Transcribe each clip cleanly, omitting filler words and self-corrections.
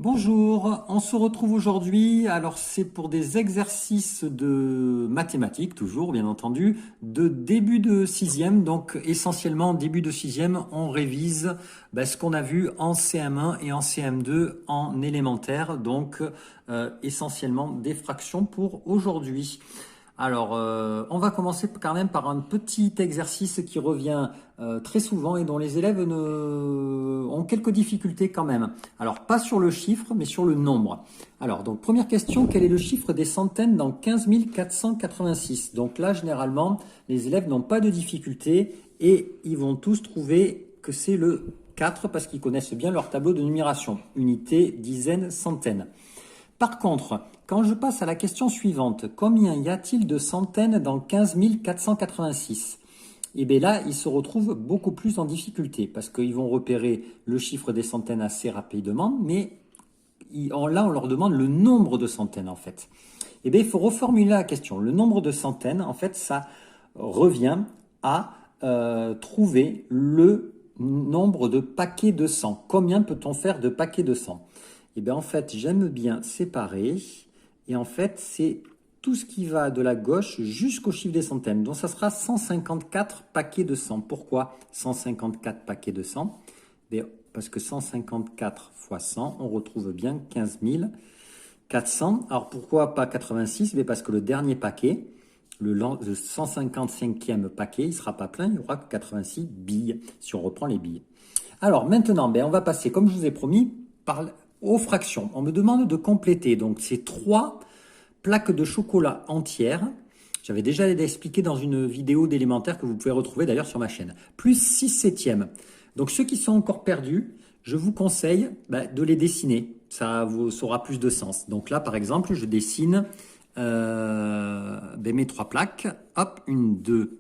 Bonjour, on se retrouve aujourd'hui. Alors c'est pour des exercices de mathématiques, toujours bien entendu, de début de sixième. Donc essentiellement début de sixième, on révise ce qu'on a vu en CM1 et en CM2 en élémentaire. Donc essentiellement des fractions pour aujourd'hui. Alors, on va commencer quand même par un petit exercice qui revient très souvent et dont les élèves ont quelques difficultés quand même. Alors, pas sur le chiffre, mais sur le nombre. Alors, donc, première question, quel est le chiffre des centaines dans 15 486? Donc là, généralement, les élèves n'ont pas de difficulté et ils vont tous trouver que c'est le 4 parce qu'ils connaissent bien leur tableau de numération. Unité, dizaines, centaines. Par contre, quand je passe à la question suivante, combien y a-t-il de centaines dans 15 486? Et bien là, ils se retrouvent beaucoup plus en difficulté parce qu'ils vont repérer le chiffre des centaines assez rapidement, mais là, on leur demande le nombre de centaines en fait. Et bien, il faut reformuler la question. Le nombre de centaines, en fait, ça revient à trouver le nombre de paquets de 100. Combien peut-on faire de paquets de 100? Et bien en fait, j'aime bien séparer. Et en fait, c'est tout ce qui va de la gauche jusqu'au chiffre des centaines. Donc ça sera 154 paquets de 100. Pourquoi 154 paquets de 100? Bien, parce que 154 fois 100, on retrouve bien 15 400. Alors pourquoi pas 86? Bien parce que le dernier paquet, le 155e paquet, il ne sera pas plein, il n'y aura que 86 billes, si on reprend les billes. Alors maintenant, on va passer, comme je vous ai promis, aux fractions. On me demande de compléter donc ces 3 plaques de chocolat entières. J'avais déjà expliqué dans une vidéo d'élémentaire que vous pouvez retrouver d'ailleurs sur ma chaîne. Plus 6 septièmes. Donc ceux qui sont encore perdus, je vous conseille de les dessiner. Ça aura plus de sens. Donc là, par exemple, je dessine mes 3 plaques. Hop, 1, 2,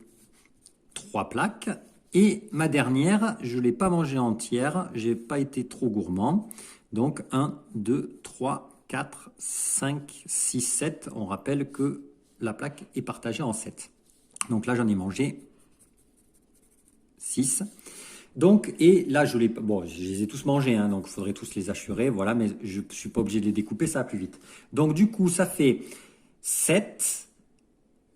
3 plaques. Et ma dernière, je ne l'ai pas mangée entière. Je n'ai pas été trop gourmand. Donc 1, 2, 3, 4, 5, 6, 7. On rappelle que la plaque est partagée en 7. Donc là, j'en ai mangé 6. Donc, et là, je les ai tous mangés, hein, donc il faudrait tous les assurer, voilà, mais je ne suis pas obligé de les découper, ça va plus vite. Donc du coup, ça fait 7.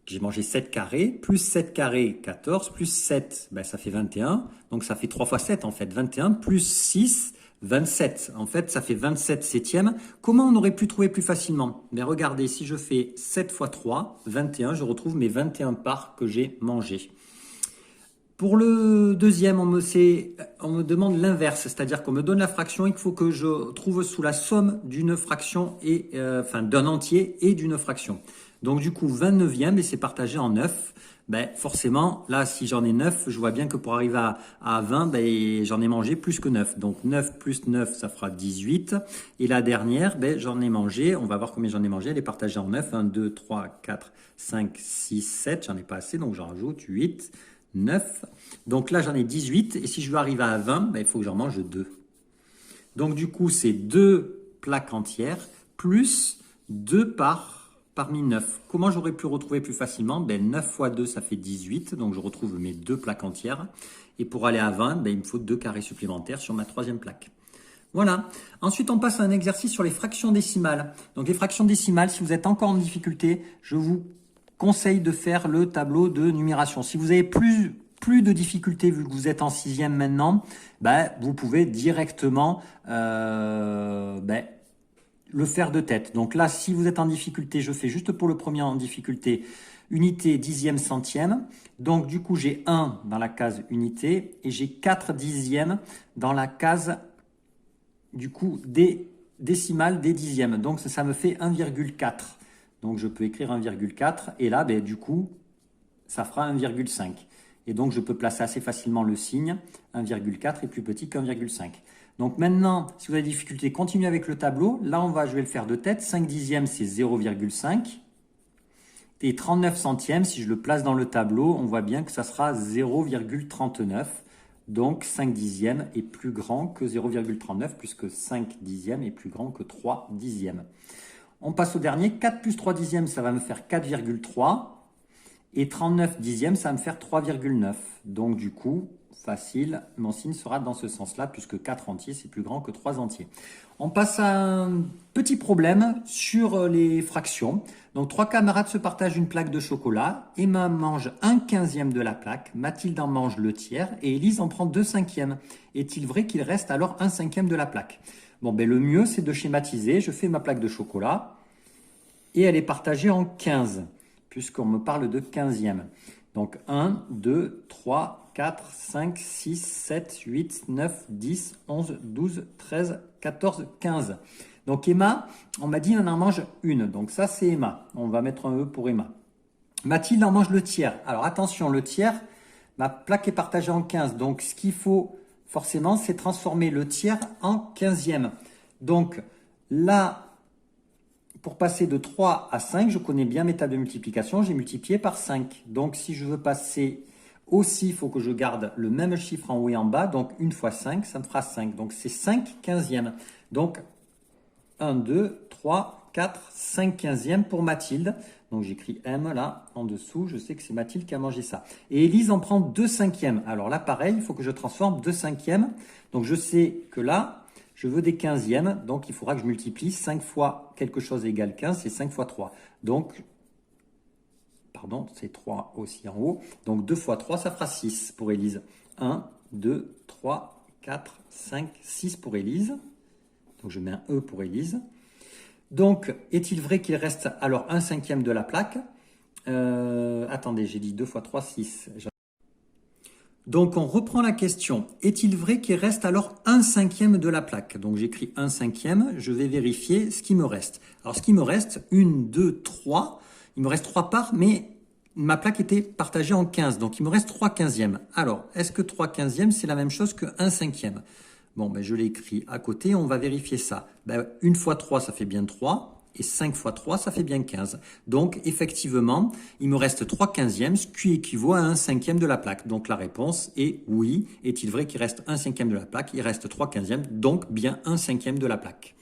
J'ai mangé 7 carrés, plus 7 carrés, 14, plus 7, ça fait 21. Donc ça fait 3 fois 7 en fait, 21, plus 6, 27. En fait, ça fait 27 septièmes. Comment on aurait pu trouver plus facilement? Regardez, si je fais 7 fois 3, 21, je retrouve mes 21 parts que j'ai mangées. Pour le deuxième, on me demande l'inverse, c'est-à-dire qu'on me donne la fraction, il faut que je trouve sous la somme d'une fraction et d'un entier et d'une fraction. Donc du coup, 29e, et c'est partagé en 9. Forcément, là, si j'en ai 9, je vois bien que pour arriver à 20, j'en ai mangé plus que 9. Donc 9 plus 9, ça fera 18. Et la dernière, j'en ai mangé, on va voir combien j'en ai mangé, elle est partagée en 9. 1, 2, 3, 4, 5, 6, 7, j'en ai pas assez, donc j'en rajoute 8. 9. Donc là, j'en ai 18. Et si je veux arriver à 20, il faut que j'en mange 2. Donc du coup, c'est 2 plaques entières plus 2 parmi 9. Comment j'aurais pu retrouver plus facilement? 9 fois 2, ça fait 18. Donc je retrouve mes 2 plaques entières. Et pour aller à 20, il me faut 2 carrés supplémentaires sur ma 3e plaque. Voilà. Ensuite, on passe à un exercice sur les fractions décimales. Donc les fractions décimales, si vous êtes encore en difficulté, je vous conseille de faire le tableau de numération. Si vous avez plus de difficultés vu que vous êtes en 6e maintenant, vous pouvez directement le faire de tête. Donc là, si vous êtes en difficulté, je fais juste pour le premier en difficulté, unité, dixième, centième. Donc du coup, j'ai 1 dans la case unité et j'ai 4 dixièmes dans la case du coup des décimales des dixièmes. Donc ça me fait 1,4. Donc je peux écrire 1,4 et là, du coup, ça fera 1,5. Et donc je peux placer assez facilement le signe. 1,4 est plus petit qu'1,5. Donc maintenant, si vous avez des difficultés, continuez avec le tableau. Là, je vais le faire de tête. 5 dixièmes, c'est 0,5. Et 39 centièmes, si je le place dans le tableau, on voit bien que ça sera 0,39. Donc 5 dixièmes est plus grand que 0,39 puisque 5 dixièmes est plus grand que 3 dixièmes. On passe au dernier. 4 plus 3 dixièmes, ça va me faire 4,3. Et 39 dixièmes, ça va me faire 3,9. Donc du coup, facile, mon signe sera dans ce sens-là, puisque 4 entiers, c'est plus grand que 3 entiers. On passe à un petit problème sur les fractions. Donc, 3 camarades se partagent une plaque de chocolat. Emma mange 1/15e de la plaque, Mathilde en mange le tiers et Élise en prend 2/5. Est-il vrai qu'il reste alors 1/5 de la plaque? Bon, ben, le mieux, c'est de schématiser. Je fais ma plaque de chocolat et elle est partagée en 15, puisqu'on me parle de 15e. Donc 1, 2, 3, 4, 5, 6, 7, 8, 9, 10, 11, 12, 13, 14, 15. Donc Emma, on m'a dit on en mange une. Donc ça c'est Emma. On va mettre un E pour Emma. Mathilde en mange le tiers. Alors attention, le tiers, ma plaque est partagée en 15. Donc ce qu'il faut forcément, c'est transformer le tiers en 15e. Donc là, pour passer de 3 à 5, je connais bien mes tables de multiplication, j'ai multiplié par 5. Donc si je veux passer aussi, il faut que je garde le même chiffre en haut et en bas. Donc 1 fois 5, ça me fera 5. Donc c'est 5/15e. Donc 1, 2, 3, 4, 5/15e pour Mathilde. Donc j'écris M là en dessous, je sais que c'est Mathilde qui a mangé ça. Et Élise en prend 2/5. Alors là pareil, il faut que je transforme 2/5. Donc je sais que là, je veux des 15e, donc il faudra que je multiplie 5 fois quelque chose égale 15, c'est 5 fois 3. Donc, pardon, c'est 3 aussi en haut. Donc 2 fois 3, ça fera 6 pour Élise. 1, 2, 3, 4, 5, 6 pour Élise. Donc je mets un E pour Élise. Donc, est-il vrai qu'il reste alors 1/5 de la plaque? Attendez, j'ai dit 2 fois 3, 6. Donc, on reprend la question. Est-il vrai qu'il reste alors 1/5 de la plaque? Donc, j'écris 1/5. Je vais vérifier ce qui me reste. Alors, ce qui me reste, 1, 2, 3. Il me reste 3 parts, mais ma plaque était partagée en 15. Donc, il me reste 3/15. Alors, est-ce que 3/15, c'est la même chose que 1/5? Bon, ben, je l'ai écrit à côté. On va vérifier ça. Ben, 1 fois 3, ça fait bien 3. Et 5 fois 3, ça fait bien 15. Donc, effectivement, il me reste 3/15, ce qui équivaut à 1/5 de la plaque. Donc, la réponse est oui. Est-il vrai qu'il reste 1/5 de la plaque? Il reste 3/15, donc bien 1/5 de la plaque.